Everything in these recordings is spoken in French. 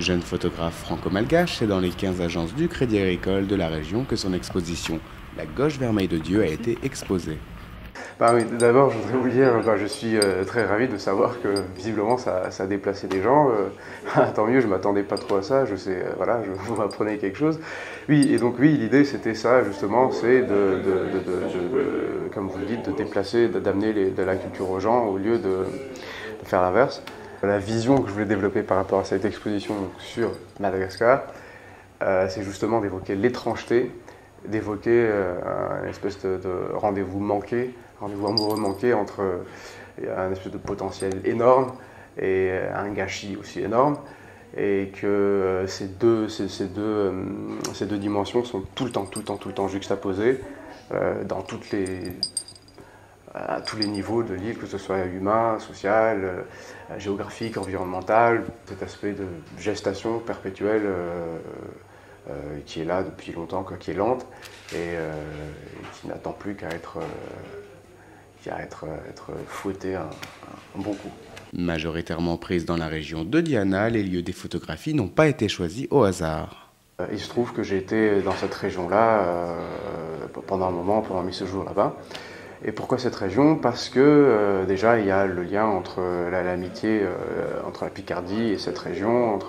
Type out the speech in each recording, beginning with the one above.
Jeune photographe franco-malgache, c'est dans les 15 agences du Crédit Agricole de la région que son exposition « La gauche vermeille de Dieu » a été exposée. Oui, d'abord, je voudrais vous dire, je suis très ravi de savoir que visiblement ça a déplacé des gens. Tant mieux, je ne m'attendais pas trop à ça, je sais, vous m'apprenez quelque chose. Oui, et donc oui, l'idée c'était ça justement, c'est comme vous le dites, de déplacer, d'amener de la culture aux gens au lieu de faire l'inverse. La vision que je voulais développer par rapport à cette exposition sur Madagascar, c'est justement d'évoquer l'étrangeté, d'évoquer une espèce de rendez-vous amoureux manqué entre un espèce de potentiel énorme et un gâchis aussi énorme, et que ces deux dimensions sont tout le temps juxtaposées dans à tous les niveaux de l'île, que ce soit humain, social, géographique, environnemental, cet aspect de gestation perpétuelle qui est là depuis longtemps, qui est lente et qui n'attend plus qu'à être fouettée un bon coup. Majoritairement prise dans la région de Diana, les lieux des photographies n'ont pas été choisis au hasard. Il se trouve que j'ai été dans cette région-là pendant un moment, pendant mes séjours là-bas. Et pourquoi cette région? Parce que déjà il y a le lien entre l'amitié entre la Picardie et cette région,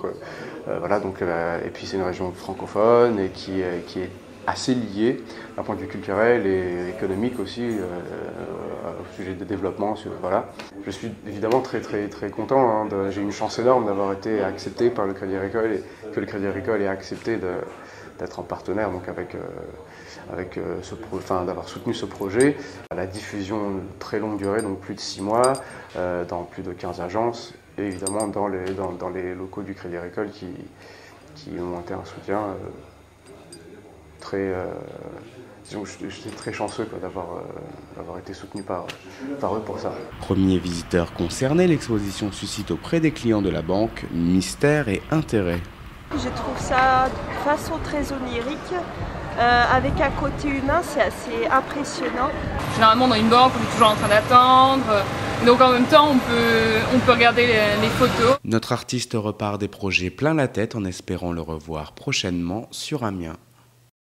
et puis c'est une région francophone et qui est assez liée d'un point de vue culturel et économique aussi au sujet de développement. Voilà. Je suis évidemment très content. J'ai une chance énorme d'avoir été accepté par le Crédit Agricole et que le Crédit Agricole ait accepté d'être en partenaire donc d'avoir soutenu ce projet. La diffusion très longue durée, donc plus de 6 mois, dans plus de 15 agences, et évidemment dans les locaux du Crédit Agricole qui ont été un soutien je suis très chanceux d'avoir été soutenu par eux pour ça. Premier visiteur concerné, l'exposition suscite auprès des clients de la banque mystère et intérêt. Je trouve ça de façon très onirique, avec un côté humain, c'est assez impressionnant. Généralement dans une banque, on est toujours en train d'attendre, donc en même temps on peut regarder les photos. Notre artiste repart des projets plein la tête en espérant le revoir prochainement sur Amiens.